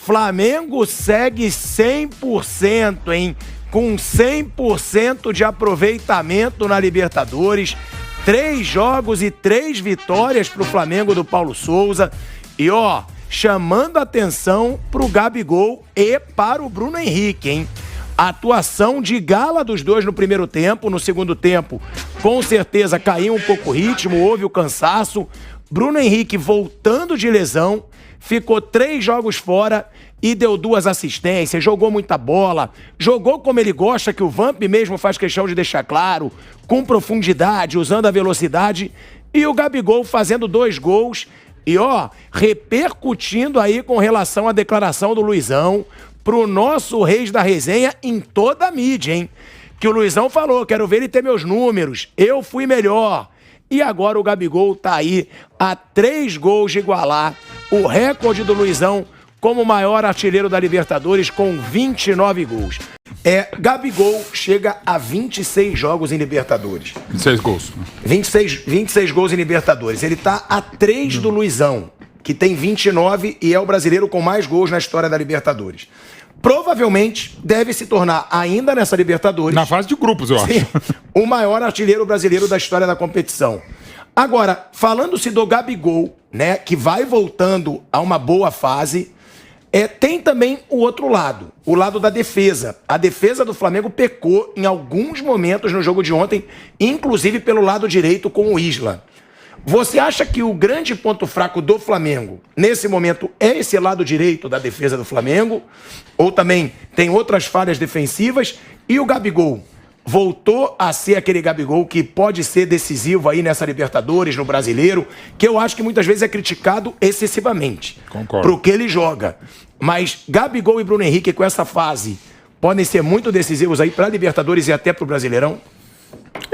Flamengo segue 100%, hein? Com 100% de aproveitamento na Libertadores. 3 jogos e 3 vitórias pro Flamengo do Paulo Souza. E ó, chamando atenção pro Gabigol e para o Bruno Henrique, hein? Atuação de gala dos dois no primeiro tempo. No segundo tempo, com certeza caiu um pouco o ritmo, houve o cansaço. Bruno Henrique voltando de lesão, ficou 3 jogos fora e deu 2 assistências, jogou muita bola, jogou como ele gosta, que o Vamp mesmo faz questão de deixar claro, com profundidade, usando a velocidade, e o Gabigol fazendo 2 gols e ó, repercutindo aí com relação à declaração do Luizão pro nosso Reis da Resenha em toda a mídia, hein? Que o Luizão falou, quero ver ele ter meus números, eu fui melhor. E agora o Gabigol tá aí a 3 gols de igualar o recorde do Luizão como maior artilheiro da Libertadores com 29 gols. Gabigol chega a 26 jogos em Libertadores. 26 gols. 26 gols em Libertadores. Ele tá a 3 do Luizão, que tem 29 e é o brasileiro com mais gols na história da Libertadores. Provavelmente deve se tornar, ainda nessa Libertadores, na fase de grupos, eu acho, o maior artilheiro brasileiro da história da competição. Agora, falando-se do Gabigol, né, que vai voltando a uma boa fase, tem também o outro lado, o lado da defesa. A defesa do Flamengo pecou em alguns momentos no jogo de ontem, inclusive pelo lado direito com o Isla. Você acha que o grande ponto fraco do Flamengo, nesse momento, é esse lado direito da defesa do Flamengo? Ou também tem outras falhas defensivas? E o Gabigol voltou a ser aquele Gabigol que pode ser decisivo aí nessa Libertadores, no Brasileiro, que eu acho que muitas vezes é criticado excessivamente. Concordo. Pro que ele joga. Mas Gabigol e Bruno Henrique, com essa fase, podem ser muito decisivos aí para Libertadores e até pro Brasileirão?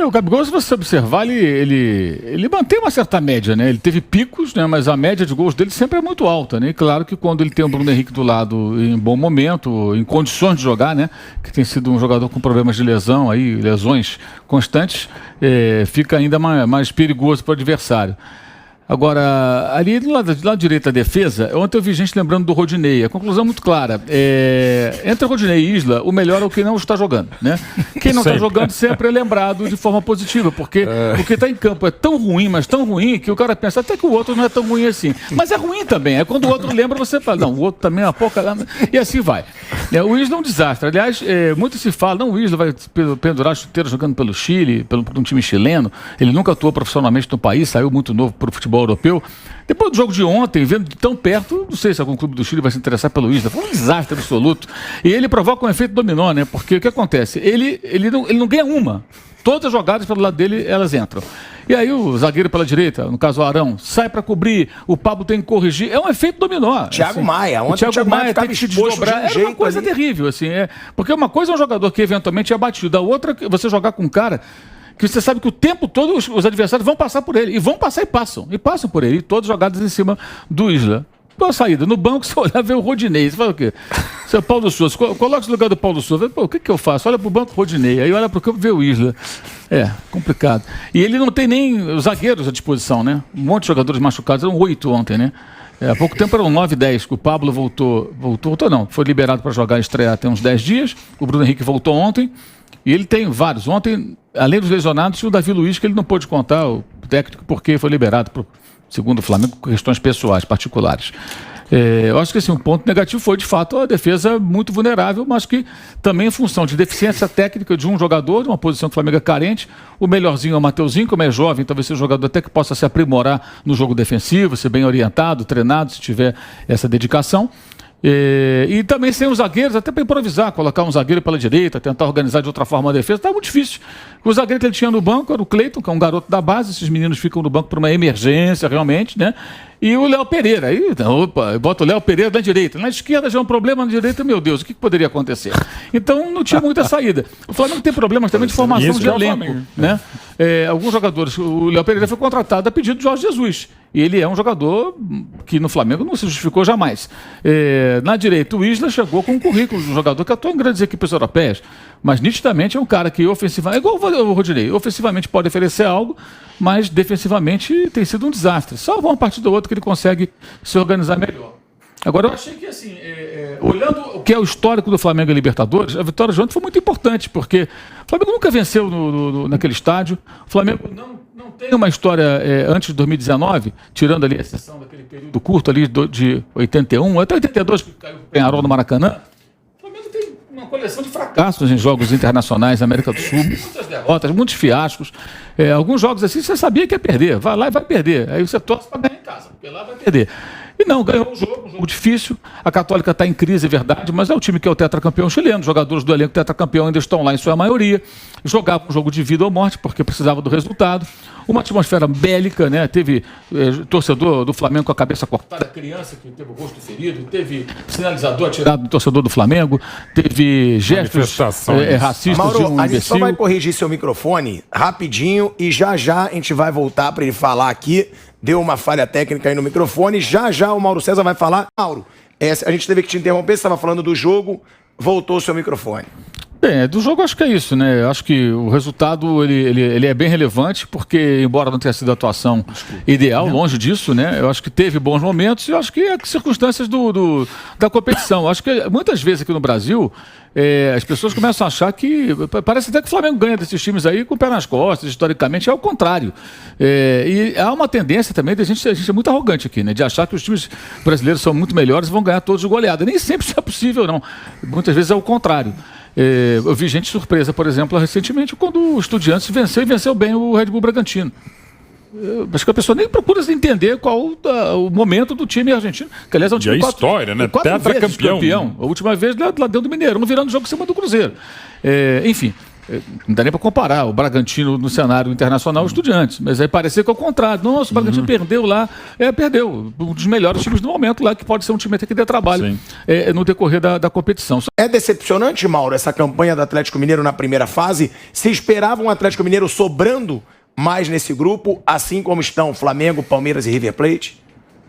O Gabigol, se você observar, ele mantém uma certa média, né? Ele teve picos, né? Mas a média de gols dele sempre é muito alta, né? E claro que quando ele tem o Bruno Henrique do lado em bom momento, em condições de jogar, né? Que tem sido um jogador com problemas de lesão, aí, lesões constantes, fica ainda mais perigoso para o adversário. Agora, ali do lado direito da defesa, ontem eu vi gente lembrando do Rodinei. A conclusão é muito clara. Entre Rodinei e Isla, o melhor é o que não está jogando, né? Quem não está jogando sempre é lembrado de forma positiva, porque o que está em campo é tão ruim, mas tão ruim, que o cara pensa até que o outro não é tão ruim assim. Mas é ruim também. É quando o outro lembra, você fala, não, o outro também é uma porca. E assim vai. O Isla é um desastre. Aliás, muito se fala, não, o Isla vai pendurar chuteiro jogando pelo Chile, por um time chileno. Ele nunca atuou profissionalmente no país, saiu muito novo para o futebol europeu. Depois do jogo de ontem, vendo de tão perto, não sei se algum clube do Chile vai se interessar pelo Isla. Foi um desastre absoluto. E ele provoca um efeito dominó, né? Porque o que acontece? Ele não ganha uma. Todas as jogadas pelo lado dele, elas entram. E aí o zagueiro pela direita, no caso o Arão, sai para cobrir, o Pablo tem que corrigir. É um efeito dominó. Thiago assim. Maia. Ontem o Thiago Maia tem que se desdobrar. É uma coisa terrível, assim. Porque uma coisa é um jogador que eventualmente é batido. A outra é você jogar com um cara que você sabe que o tempo todo os adversários vão passar por ele. E vão passar e passam por ele. E todas jogadas em cima do Isla. Boa saída. No banco, você olhar, vê o Rodinei. Você fala o quê? Seu Paulo Souza. Coloca no lugar do Paulo Souza. Pô, o que eu faço? Olha pro banco, Rodinei. Aí olha pro campo, vê o Isla. Complicado. E ele não tem nem os zagueiros à disposição, né? Um monte de jogadores machucados. Eram 8 ontem, né? Há pouco tempo eram 9, 10. Que o Pablo voltou não. Foi liberado para jogar e estrear tem uns 10 dias. O Bruno Henrique voltou ontem. E ele tem vários. Ontem, além dos lesionados, tinha o Davi Luiz, que ele não pôde contar, o técnico, porque foi liberado, segundo o Flamengo, por questões pessoais, particulares. Eu acho que assim, um ponto negativo foi, de fato, a defesa muito vulnerável, mas que também em função de deficiência técnica de um jogador, de uma posição que o Flamengo é carente, o melhorzinho é o Mateuzinho, como é jovem, talvez seja um jogador até que possa se aprimorar no jogo defensivo, ser bem orientado, treinado, se tiver essa dedicação. E também sem os zagueiros, até para improvisar, colocar um zagueiro pela direita, tentar organizar de outra forma a defesa, estava muito difícil. O zagueiro que ele tinha no banco era o Cleiton, que é um garoto da base, esses meninos ficam no banco por uma emergência realmente, né? E o Léo Pereira, aí, bota o Léo Pereira na direita. Na esquerda já é um problema, na direita, meu Deus, o que poderia acontecer? Então não tinha muita saída. O Flamengo tem problemas também de formação de elenco, né? Alguns jogadores, o Léo Pereira foi contratado a pedido de Jorge Jesus. E ele é um jogador que no Flamengo não se justificou jamais. Na direita, o Isla chegou com um currículo de um jogador que atuou em grandes equipes europeias, mas nitidamente é um cara que ofensivamente, é igual o Rodinei, ofensivamente pode oferecer algo, mas defensivamente tem sido um desastre. Só uma partida ou outra que ele consegue se organizar melhor. Agora, eu achei que assim, olhando o que é o histórico do Flamengo em Libertadores, a vitória de ontem foi muito importante, porque o Flamengo nunca venceu naquele estádio. O Flamengo não tem uma história antes de 2019, tirando ali a exceção daquele período curto ali de 81 até 82, que caiu o Peñarol no Maracanã. O Flamengo tem uma coleção de fracassos em jogos internacionais na América do Sul, muitas derrotas, muitos fiascos. Alguns jogos assim você sabia que ia perder, vai lá e vai perder. Aí você torce para ganhar em casa, porque lá vai perder. E não, ganhou um jogo difícil. A Católica está em crise, é verdade, mas é o time que é o tetracampeão chileno. Os jogadores do elenco tetracampeão ainda estão lá em sua maioria. Jogavam um jogo de vida ou morte, porque precisava do resultado. Uma atmosfera bélica, né? Teve torcedor do Flamengo com a cabeça cortada, criança que teve o rosto ferido, teve sinalizador atirado do torcedor do Flamengo, teve gestos racistas. Mauro, de um a gente imbecil. só vai corrigir seu microfone rapidinho e já a gente vai voltar para ele falar aqui. Deu uma falha técnica aí no microfone. Já o Mauro César vai falar. Mauro, a gente teve que te interromper, você estava falando do jogo, voltou o seu microfone. Bem, do jogo acho que é isso, né? Acho que o resultado ele é bem relevante, porque embora não tenha sido a atuação ideal, longe disso, né? Eu acho que teve bons momentos e eu acho que é circunstâncias da competição. Acho que muitas vezes aqui no Brasil as pessoas começam a achar que parece até que o Flamengo ganha desses times aí com o pé nas costas, historicamente é o contrário. E há uma tendência também a gente é muito arrogante aqui, né? De achar que os times brasileiros são muito melhores e vão ganhar todos de goleada. Nem sempre isso é possível, não. Muitas vezes é o contrário. Eu vi gente surpresa, por exemplo, recentemente, quando o Estudiantes venceu bem o Red Bull Bragantino. Acho que a pessoa nem procura entender qual o momento do time argentino. Que, aliás, é um time e a história, né? Tetracampeão. A última vez lá dentro do Mineirão, virando o jogo em cima do Cruzeiro. Enfim, não dá nem para comparar o Bragantino no cenário internacional, os Estudiantes. Mas aí parecia que é o contrário. Nossa, o Bragantino perdeu lá. Perdeu. Um dos melhores times do momento lá, que pode ser um time até que dê trabalho no decorrer da competição. É decepcionante, Mauro, essa campanha do Atlético Mineiro na primeira fase? Se esperava um Atlético Mineiro sobrando mais nesse grupo, assim como estão Flamengo, Palmeiras e River Plate?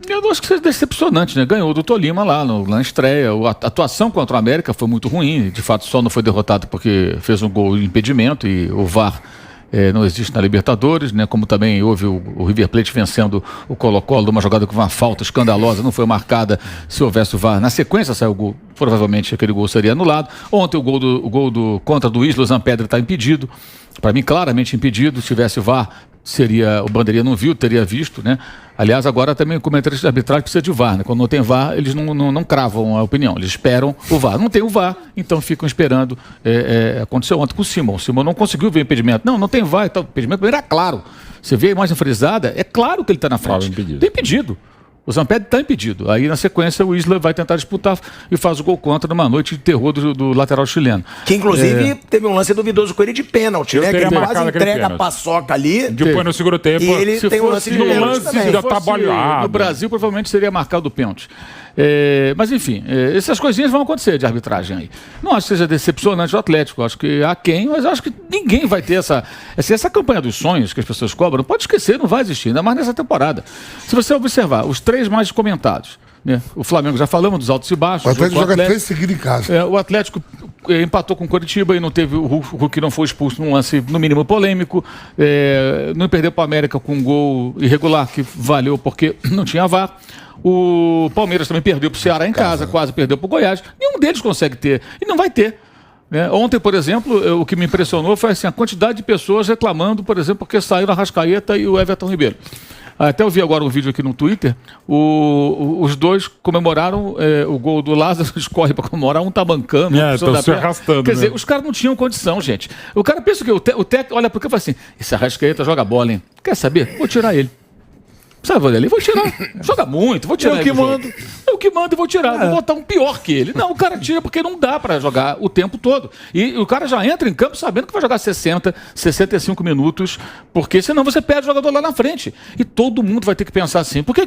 Eu não acho que seja decepcionante, né? Ganhou do Tolima lá na estreia. A atuação contra o América foi muito ruim. De fato, só não foi derrotado porque fez um gol de impedimento e o VAR não existe na Libertadores, né? Como também houve o River Plate vencendo o Colo-Colo, uma jogada com uma falta escandalosa, não foi marcada. Se houvesse o VAR, na sequência saiu o gol, provavelmente aquele gol seria anulado. Ontem o gol contra do Isla, o Zampedri está impedido, para mim claramente impedido. Se tivesse o VAR, o Bandeirinha não viu, teria visto, né? Aliás, agora também o comentarista de arbitragem precisa de VAR, né? Quando não tem VAR, eles não cravam a opinião, eles esperam o VAR. Não tem o VAR, então ficam esperando. Aconteceu ontem com o Simon. O Simon não conseguiu ver o impedimento. Não tem VAR, então o impedimento era claro. Você vê a imagem frisada, é claro que ele está na frente. Tem impedido. O Zampedri está impedido. Aí, na sequência, o Isla vai tentar disputar e faz o gol contra numa noite de terror do lateral chileno. Que, inclusive, teve um lance duvidoso com ele de pênalti, né? Que ele quase entrega a paçoca ali. Depois no segundo tempo. E ele tem um lance de pênalti também. Já tá baleado. No Brasil, provavelmente seria marcado o pênalti. Mas, enfim, essas coisinhas vão acontecer de arbitragem aí. Não acho que seja decepcionante o Atlético. Acho que há quem, mas acho que ninguém vai ter essa campanha dos sonhos que as pessoas cobram. Não pode esquecer, não vai existir, ainda mais nessa temporada. Se você observar, os três mais comentados, né? O Flamengo, já falamos dos altos e baixos. O Atlético joga 3 seguidos em casa. O Atlético empatou com o Coritiba e não teve o Hulk, não foi expulso num lance no mínimo polêmico. Não perdeu para o América com um gol irregular que valeu porque não tinha VAR. O Palmeiras também perdeu para o Ceará em casa, quase perdeu para o Goiás. Nenhum deles consegue ter e não vai ter. Ontem, por exemplo, o que me impressionou foi assim, a quantidade de pessoas reclamando, por exemplo, porque saíram a Arrascaeta e o Everton Ribeiro. Até eu vi agora um vídeo aqui no Twitter, os dois comemoraram o gol do Lázaro, escorre para comemorar, um tá bancando. Estão se arrastando. Quer dizer, os caras não tinham condição, gente. O cara pensa que o técnico olha porque fala assim, esse Arrascaeta joga bola, hein? Quer saber? Vou tirar ele. Sabe, ali, vou tirar. Joga muito, vou tirar. Eu que mando. Eu que mando e vou tirar. Vou botar um pior que ele. Não, o cara tira porque não dá pra jogar o tempo todo. E o cara já entra em campo sabendo que vai jogar 60, 65 minutos, porque senão você perde o jogador lá na frente. E todo mundo vai ter que pensar assim. Por que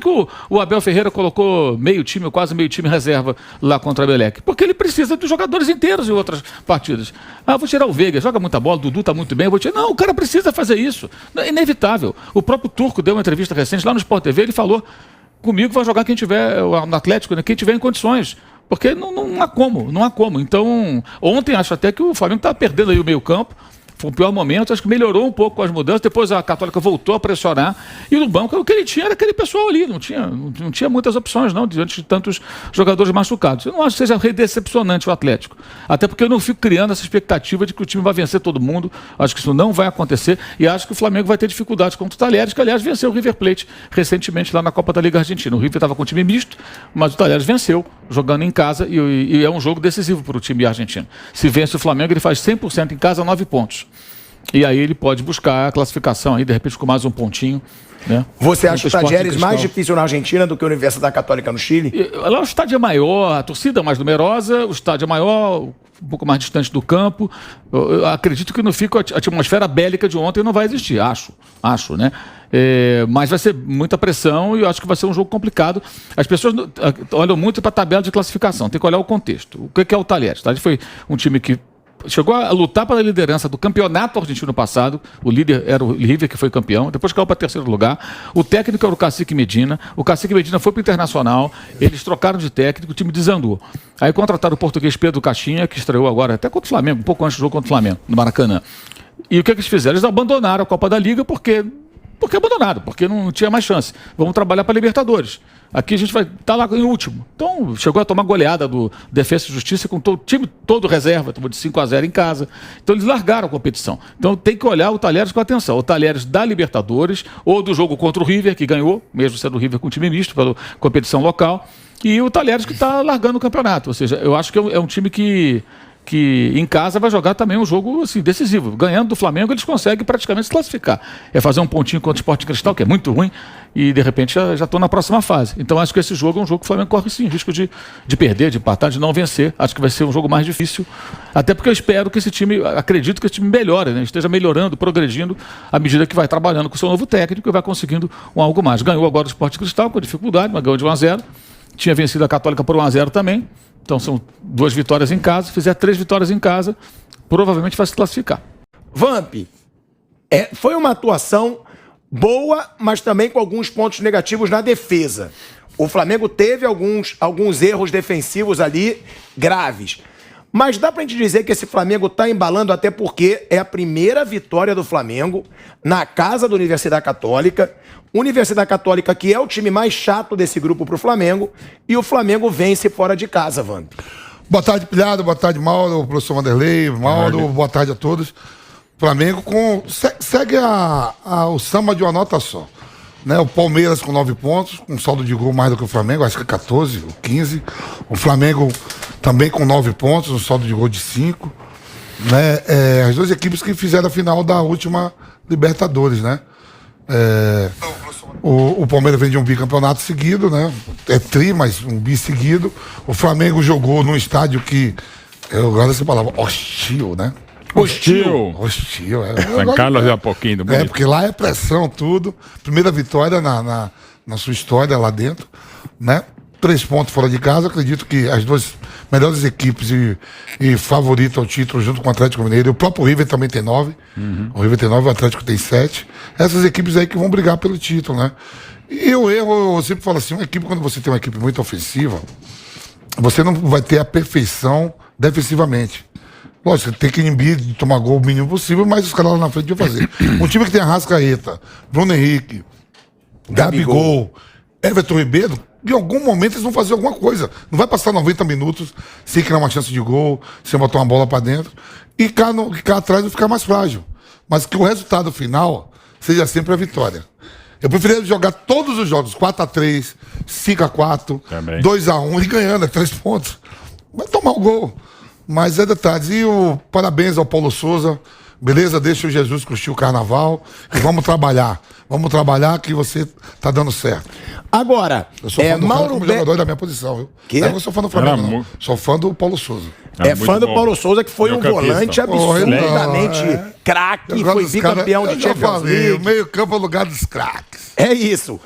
o Abel Ferreira colocou meio time, ou quase meio time reserva lá contra a Emelec? Porque ele precisa dos jogadores inteiros em outras partidas. Vou tirar o Veiga, joga muita bola, o Dudu tá muito bem, vou tirar. Não, o cara precisa fazer isso. É inevitável. O próprio Turco deu uma entrevista recente lá no Sport TV, ele falou, comigo vai jogar quem tiver, no Atlético, né, quem tiver em condições, porque não há como. Então, ontem acho até que o Flamengo está perdendo aí o meio campo, foi o pior momento, acho que melhorou um pouco com as mudanças, depois a Católica voltou a pressionar, e no banco o que ele tinha era aquele pessoal ali, não tinha muitas opções não, diante de tantos jogadores machucados. Eu não acho que seja decepcionante o Atlético, até porque eu não fico criando essa expectativa de que o time vai vencer todo mundo, acho que isso não vai acontecer, e acho que o Flamengo vai ter dificuldades contra o Talheres, que aliás venceu o River Plate recentemente lá na Copa da Liga Argentina. O River estava com um time misto, mas o Talheres venceu, jogando em casa, e é um jogo decisivo para o time argentino. Se vence o Flamengo, ele faz 100% em casa, 9 pontos. E aí ele pode buscar a classificação aí, de repente com mais um pontinho. Né? Você acha o Talheres mais difícil na Argentina do que a Universidade Católica no Chile? Lá o estádio é maior, a torcida é mais numerosa, o estádio é maior, um pouco mais distante do campo. Eu acredito que não fica a atmosfera bélica de ontem não vai existir, acho, né? Mas vai ser muita pressão e eu acho que vai ser um jogo complicado. As pessoas olham muito para a tabela de classificação, tem que olhar o contexto. O que é o Talheres? O Talheres foi um time que chegou a lutar pela liderança do campeonato argentino passado. O líder era o River, que foi campeão. Depois caiu para terceiro lugar. O técnico era o Cacique Medina. O Cacique Medina foi para o Internacional. Eles trocaram de técnico, o time desandou. Aí contrataram o português Pedro Caixinha, que estreou agora até contra o Flamengo, um pouco antes do jogo contra o Flamengo, no Maracanã. E o que eles fizeram? Eles abandonaram a Copa da Liga porque abandonaram, porque não tinha mais chance. Vamos trabalhar para a Libertadores. Aqui a gente vai estar lá em último. Então, chegou a tomar goleada do Defensa e Justiça com o time todo reserva, tomou de 5-0 em casa. Então, eles largaram a competição. Então, tem que olhar o Talheres com atenção. O Talheres da Libertadores ou do jogo contra o River, que ganhou, mesmo sendo o River com time misto, pela competição local. E o Talheres que está largando o campeonato. Ou seja, eu acho que é um time que em casa vai jogar também um jogo assim, decisivo. Ganhando do Flamengo, eles conseguem praticamente se classificar. É fazer um pontinho contra o Sport Cristal, que é muito ruim, e de repente já estou na próxima fase. Então acho que esse jogo é um jogo que o Flamengo corre sim risco de perder, de empatar, de não vencer. Acho que vai ser um jogo mais difícil. Até porque eu espero que esse time, acredito que esse time melhore, né? Esteja melhorando, progredindo, à medida que vai trabalhando com o seu novo técnico e vai conseguindo algo mais. Ganhou agora o Sport Cristal com dificuldade, mas ganhou de 1-0. Tinha vencido a Católica por 1-0 também. Então são 2 vitórias em casa. Se fizer 3 vitórias em casa, provavelmente vai se classificar. Vamp, foi uma atuação boa, mas também com alguns pontos negativos na defesa. O Flamengo teve alguns erros defensivos ali graves. Mas dá pra gente dizer que esse Flamengo tá embalando até porque é a primeira vitória do Flamengo na casa da Universidade Católica. Universidade Católica, que é o time mais chato desse grupo pro Flamengo, e o Flamengo vence fora de casa, Vamp. Boa tarde, Pilhado, boa tarde, Mauro, professor Vanderlei, Mauro, boa tarde a todos. Flamengo segue o samba de uma nota só. Né? O Palmeiras com 9 pontos, com saldo de gol mais do que o Flamengo, acho que 14 ou 15. O Flamengo também com 9 pontos, um saldo de gol de 5. Né? As 2 equipes que fizeram a final da última Libertadores, né? O Palmeiras vem de um bicampeonato seguido, né? É tri, mas um bi seguido. O Flamengo jogou num estádio que, eu gosto dessa palavra, hostil, né? Hostil. São Carlos é um pouquinho do bonito. porque lá é pressão, tudo. Primeira vitória na sua história lá dentro, né? 3 pontos fora de casa. Acredito que as 2 melhores equipes e favorito ao título junto com o Atlético Mineiro. O próprio River também tem 9. O River tem 9, o Atlético tem 7. Essas equipes aí que vão brigar pelo título, né? E eu sempre falo assim, quando você tem uma equipe muito ofensiva, você não vai ter a perfeição defensivamente. Lógico, tem que inibir de tomar gol o mínimo possível, mas os caras lá na frente vão fazer. Um time que tem Arrascaeta, Bruno Henrique, Gabigol, Everton Ribeiro, em algum momento eles vão fazer alguma coisa. Não vai passar 90 minutos sem criar uma chance de gol, sem botar uma bola pra dentro. E cá atrás vai ficar mais frágil. Mas que o resultado final seja sempre a vitória. Eu preferia jogar todos os jogos, 4-3, 5-4, 2-1 e ganhando, 3 pontos. Vai tomar o gol. Mas é detalhes. E parabéns ao Paulo Souza. Beleza? Deixa o Jesus curtir o carnaval e vamos trabalhar. Vamos trabalhar que você tá dando certo. Agora, eu sou fã do Mauro como jogador da minha posição, viu? Não, eu sou fã do Flamengo, não. Sou fã do Paulo Souza. Fã do Paulo Souza, que foi um volante absurdamente craque, foi bicampeão de Champions League. O meio campo é o lugar dos craques. É isso.